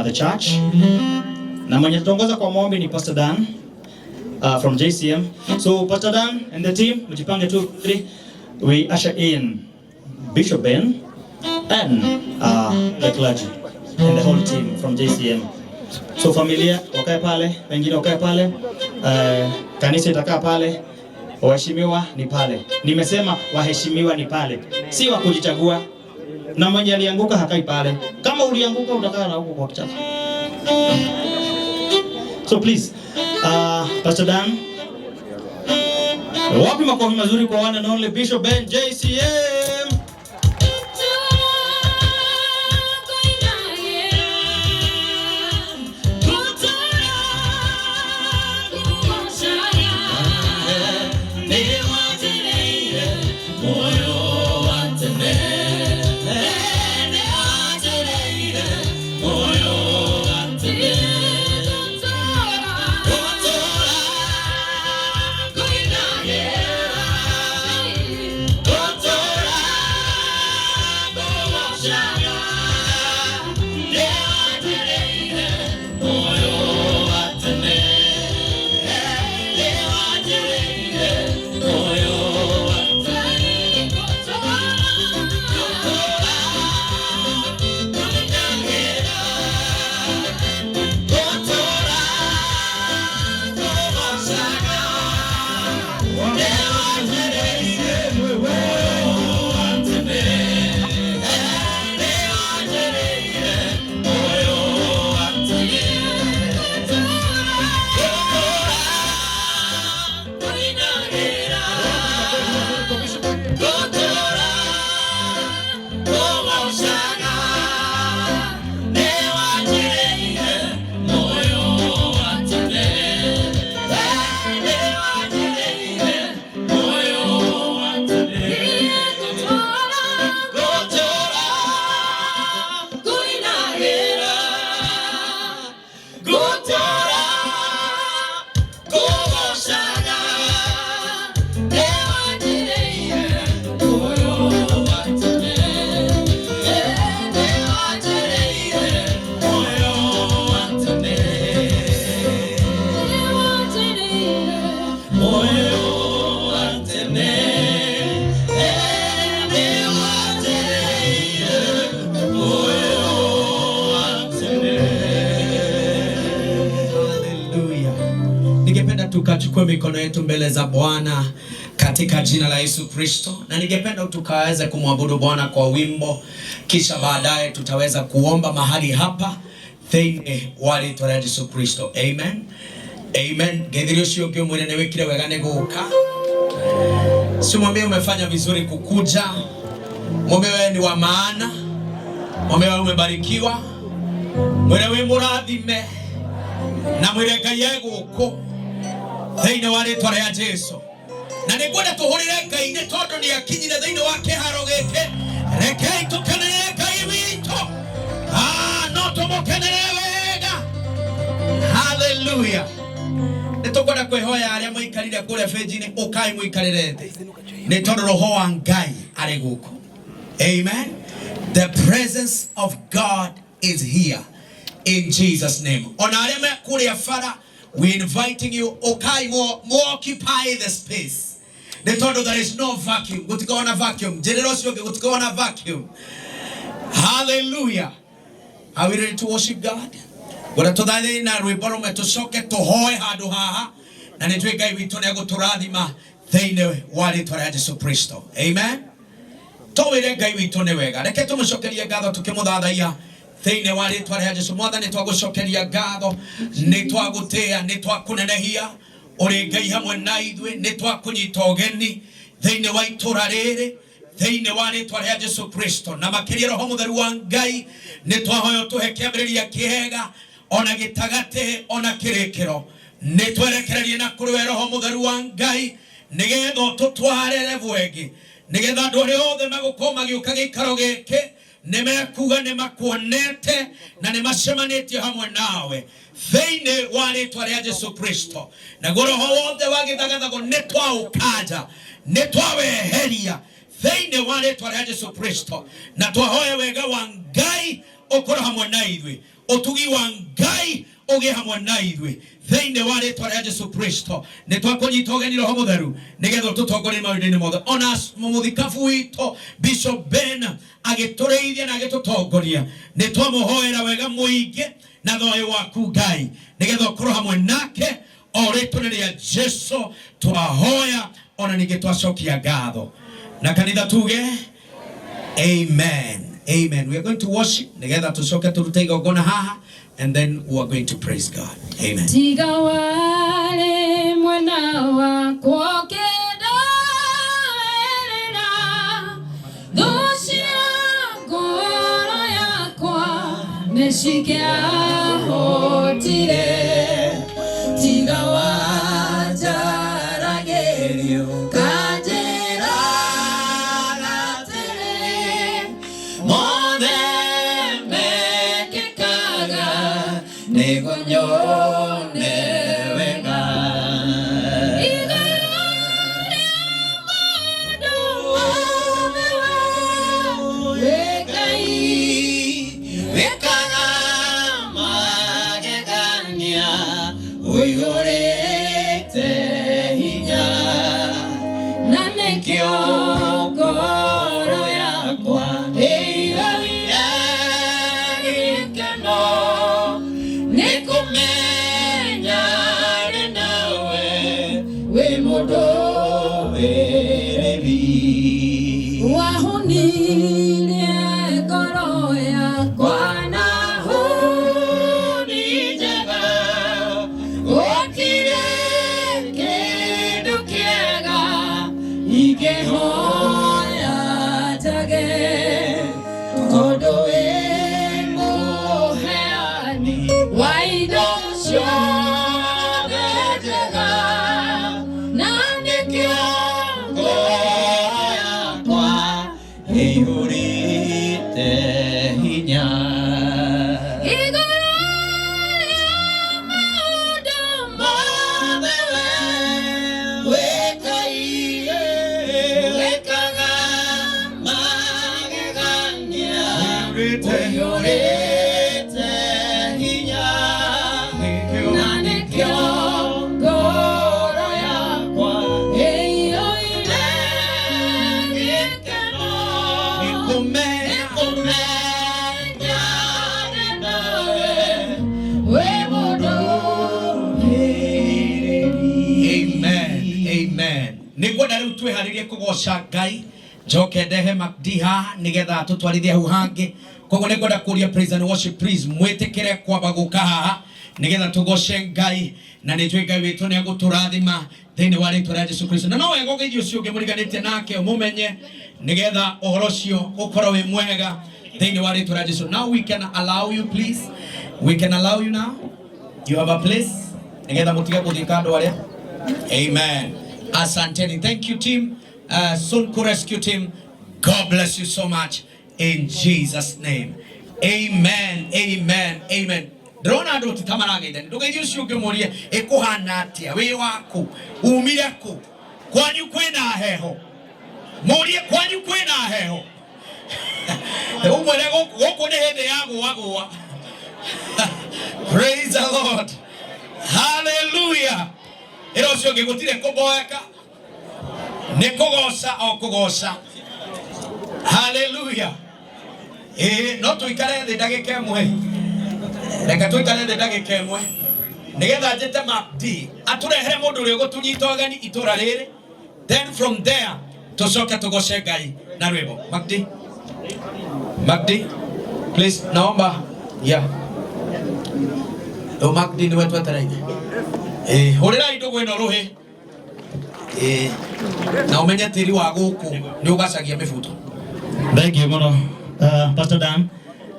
the church. Na mwenye tutongoza kwa maombi ni Pastor Dan from JCM. So Pastor Dan and the team, mjipange 2 3. We usher in Bishop Ben and the clergy and the whole team from JCM. So familia wakae pale, wengine wakae pale, kanisa itakaa pale, waheshimiwa ni pale. Nimesema waheshimiwa ni pale, si wa kujichagua. Na mwenye alianguka hakai pale. Kama ulianguka utakaa na huko kwa kichaka. So please, Pastor Dan, wapi makofi mazuri kwa one and only Bishop Ben JCM. Tukachukue mikono yetu mbele za Bwana katika jina la Yesu Kristo, na ningependa tukaweze kumwabudu Bwana kwa wimbo, kisha baadaye tutaweza kuomba mahali hapa thĩinĩ wa rĩĩtwa rĩa Yesu Kristo. Amen. Amen. Gethĩrio cio ngĩ mwĩre nĩ wĩkire wega nĩ gũka. Simwambie umefanya vizuri kukuja. Mwambie wewe ni wa maana. Mwambie wewe umebarikiwa. Mwĩre wĩ mũrathime. Na mwĩre Ngai egũkũ. Thĩinĩ wa rĩĩtwa rĩa Jesũ. Na nĩngwenda tũhũrĩre Ngai nĩ tondũ nĩ akinyire thĩinĩ wa kĩharo gĩkĩ. Rekei tũkenere Ngai witũ. No tũmũkenere wega. Hallelujah. Nĩtũkwenda kwĩhoya arĩa mũikarire kũrĩa benji-inĩ ũkai mũikarĩre thĩ. Nĩ tondũ roho wa Ngai arĩ gũkũ. Amen. The presence of God is here in Jesus' name. Ona arĩa me kũrĩa bara, we inviting you, okay, more occupy the space. They told you there is no vacuum. Go to go on a vacuum. Generosity, go to go on a vacuum. Hallelujah. Are we ready to worship God? Gora todale na rwimbo me tucoke tuhoe handu haha na nitwe Ngai witũ nĩ egũtũrathima thĩinĩ wa rĩĩtwa rĩa Jesũ Kristo. Amen. Tũwĩre Ngai witũ nĩ wega. Reke tũmũcokerie ngatho tukĩmũthathaiya thĩinĩ wa rĩĩtwa rĩa Jesũ. Mwathani nĩtwagũcokeria ngatho, nĩtwagũtĩĩa, nĩtwakũnenehia ũrĩ Ngai hamwe na ithuĩ, nĩtwakũnyita ũgeni thĩinĩ wa itũra rĩrĩ thĩinĩ wa rĩĩtwa rĩa Jesũ Kristo. Na makĩria Roho Mũtheru wa Ngai nĩtwahoya ũtũhe kĩambĩrĩria kĩega ona gĩtagatĩ ona kĩrĩkĩro. Nĩtwerekererie na kũrĩ we Roho Mũtheru wa Ngai nĩgetha ũtũtware level ĩngĩ, nĩgetha andũ arĩa othe magũkorwo magĩũka gĩikaro gĩkĩ nĩmekuga nĩmakuonete na nĩmacemanĩtie hamwe nawe thĩinĩ wa rĩĩtwa rĩa Jesũ Kristo. Naguo roho wothe wa gĩthagathago nĩtwaũkanja, nĩtwaweheria thĩinĩ wa rĩĩtwa rĩa Jesũ Kristo, na twahoya wega wa Ngai ũkorwo hamwe na ithuĩ. utugi wa Ngai uge hamwe na ithuĩ thĩinĩ wa rĩĩtwa rĩa Jesũ Kristo. Nĩ twakũnyita ũgeni Roho Mũtheru nĩgetha ũtũtongorie maũndũ-inĩ mothe. Ona mũthikabu witũ Bishop Ben agĩtũrĩithia na agĩtũtongoria, nĩ twamũhoera wega mũingĩ na thayũ waku Ngai nĩgetha ũkorwo hamwe nake o rĩĩtwa rĩa Jesũ twahoya ona ningĩ twacokia ngatho na kanitha tuge amen. Amen. We are going to worship together to soka to take ogona haha and then we are going to praise God. Amen. Tiga wale mwana wako keda doshia goro yakwa meshikia hotire tiga wajaragerio kugoca Ngai njoke ndehe makdiha nigetha tutwarithie hau hangi koguo ni ngwenda kuria praise and worship please mwitikire kwamba guka haha nigetha tugoce Ngai na ni twi Ngai witu ni aguturathima thiini wa rĩĩtwa rĩa Jesũ Kristo na no wega ũgeithio ũcio ũngĩ mũriganĩtie nake mũmenye nigetha ũhoro ũcio ũkorwo wĩ mwega thiini wa rĩĩtwa rĩa Jesũ. Now we can allow you please, we can allow you now, you have a place nigetha mutige guthika andu aria. Amen. Asanteni. Thank you team. Sonko Rescue team. God bless you so much in Jesus name. Amen. Amen. Amen. Drona andu tutamaragide. Ndugeithio ucio ungimurie ikuhana atia wi waku umire ku kwanyu kwina heho. Murie kwanyu kwina heho. Umwele goko ni hende yangu wagwa. Praise the Lord. Hallelujah. Ero ucio ngigutire kuboeka ni kugoca o kugoca. Hallelujah. No tuikare thĩ ndagĩka ĩmwe. Reka tuikare thĩ ndagĩka ĩmwe nigetha njĩte Mapdi aturehere mũndũ ũrĩa ũgũtunyita ũgeni itũra rĩrĩ, then from there tucoke tugoce Ngai na rwĩmbo. Mapdi please naomba Mapdi ni wetu ataraiga hurira indo gweno ruhi na umenya tiri wa guku ni ugacagia mibuto. Thank you muno Pastor Dan.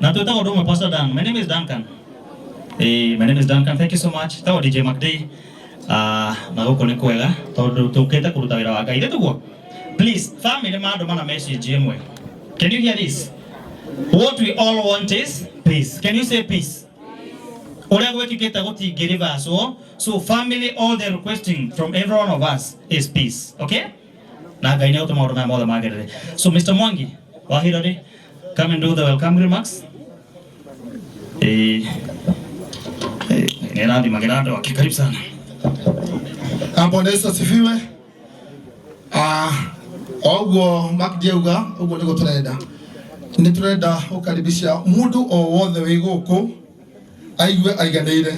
Na tutaka huduma Pastor Dan. My name is Duncan. My name is Duncan. Thank you so much. Tawo DJ Mapdi. Na guku ni kwega tondu tukete kuruta wira wa Ngai tuguo. Please family mando mana message yemwe. Can you hear this? What we all want is peace. Can you say peace? So family, all they're requesting from every one of us is peace. Okay? So Mr. Mwangi, come and do the welcome remarks. Niradi Magerado wakikaribu sana. Bwana Yesu asifiwe. Ogwo makjeuga ogwo niko turenda. Ni turenda ukaribisha mundu o wothe wi guku aigwe aiganire.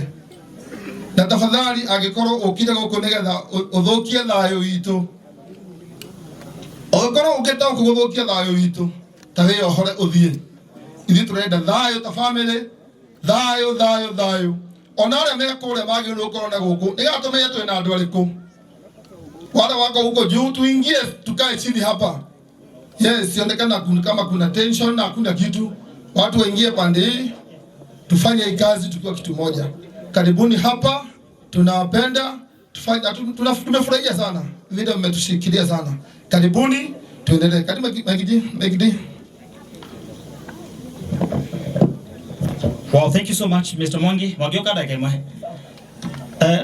Na tafadhali agikorwo ukire guku nigetha uthukie thayo witu. Okorwo ukita ukuguthukia thayo witu, ta we ohore uthie. Ithi turenda thayo ta family, thayo. Ona aria me kure magirwo ukorwo na guku, igatume twina andu ariku. Wale wako huko juu tuingie tukae chini hapa. Yes, sionekana kama kuna tension na hakuna kitu. Watu waingie pande hii tufanye hii kazi tukiwa kitu moja. Karibuni hapa, tunawapenda, tumefurahia sana. Video mmetushikilia sana. Karibuni, tuendelee. Karibu Megidi. Wow, thank you so much Mr. Mwangi. Wagioka dakema.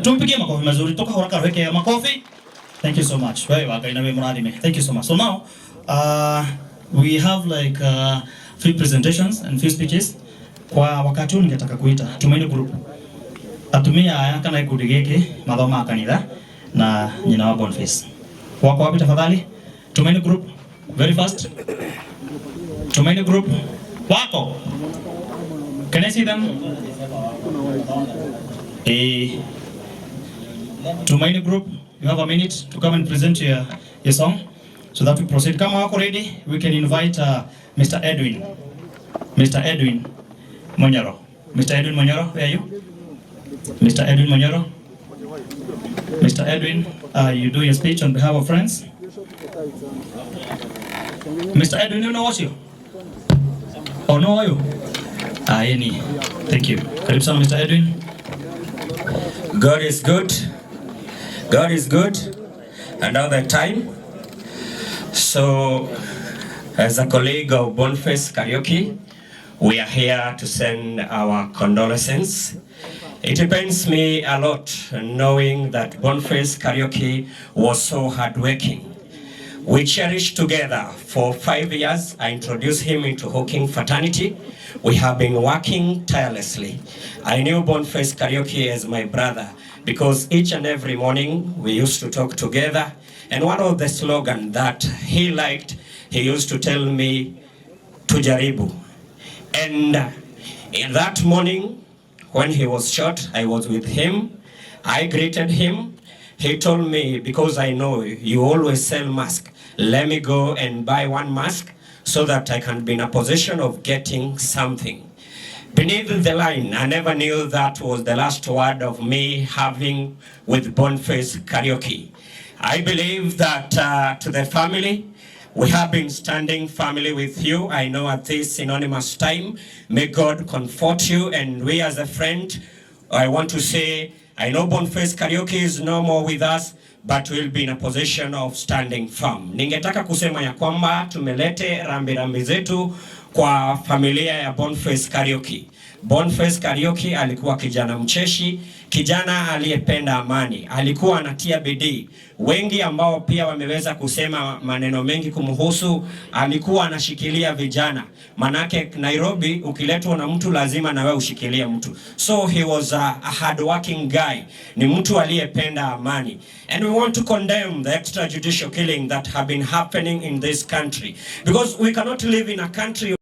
Tumpigie makofi mazuri toka haraka weke makofi. Thank you so much. Wewe wakaina wewe mradime. Thank you so much. So now we have like few presentations and few speeches. Kwa wakati huu ningetaka kuita Tumaini Group. Atumia aya kana ikudigeke mathoma kanitha na nyina wa Boniface. Wako wapi tafadhali? Tumaini Group. Very fast. Tumaini Group. Wako. Can I see them? Tumaini Group, you have a minute to come and present your song so that we proceed. Come on, ready? We can invite Mr. Edwin. Mr. Edwin Monyoro. Mr. Edwin Monyoro, where are you? Mr. Edwin Monyoro. Mr. Edwin, you do your speech on behalf of friends. Mr. Edwin, you know what you? Oh, no, are you? Any. Thank you. Karibu sana Mr. Edwin. God is good. God is good. And all the time. So, as a colleague of Boniface Karaoke, we are here to send our condolences. It pains me a lot knowing that Boniface Karaoke was so hardworking. We cherished together for 5 years. I introduced him into Hawking fraternity. We have been working tirelessly. I knew Boniface Karaoke as my brother because each and every morning we used to talk together. And one of the slogans that he liked, he used to tell me, tujaribu. And in that morning, when he was shot, I was with him. I greeted him. He told me, because I know you always sell masks, let me go and buy one mask so that I can be in a position of getting something. Beneath the line, I never knew that was the last word of me having with Boniface Karaoke. I believe that to the family, we have been standing family with you. I know at this synonymous time, may God comfort you, and we as a friend, I want to say, I know Boniface Karaoke is no more with us, but we'll be in a position of standing firm. Ningetaka kusema ya kwamba tumelete rambirambi zetu kwa familia ya Boniface Karaoke. Boniface Karaoke alikuwa kijana mcheshi, kijana aliyependa amani, alikuwa anatia bidii. Wengi ambao pia wameweza kusema maneno mengi kumhusu, alikuwa anashikilia vijana. Manake Nairobi ukiletwa na mtu lazima na wewe ushikilie mtu. So he was a hard-working guy. Ni mtu aliyependa amani. And we want to condemn the extrajudicial killing that have been happening in this country, because we cannot live in a country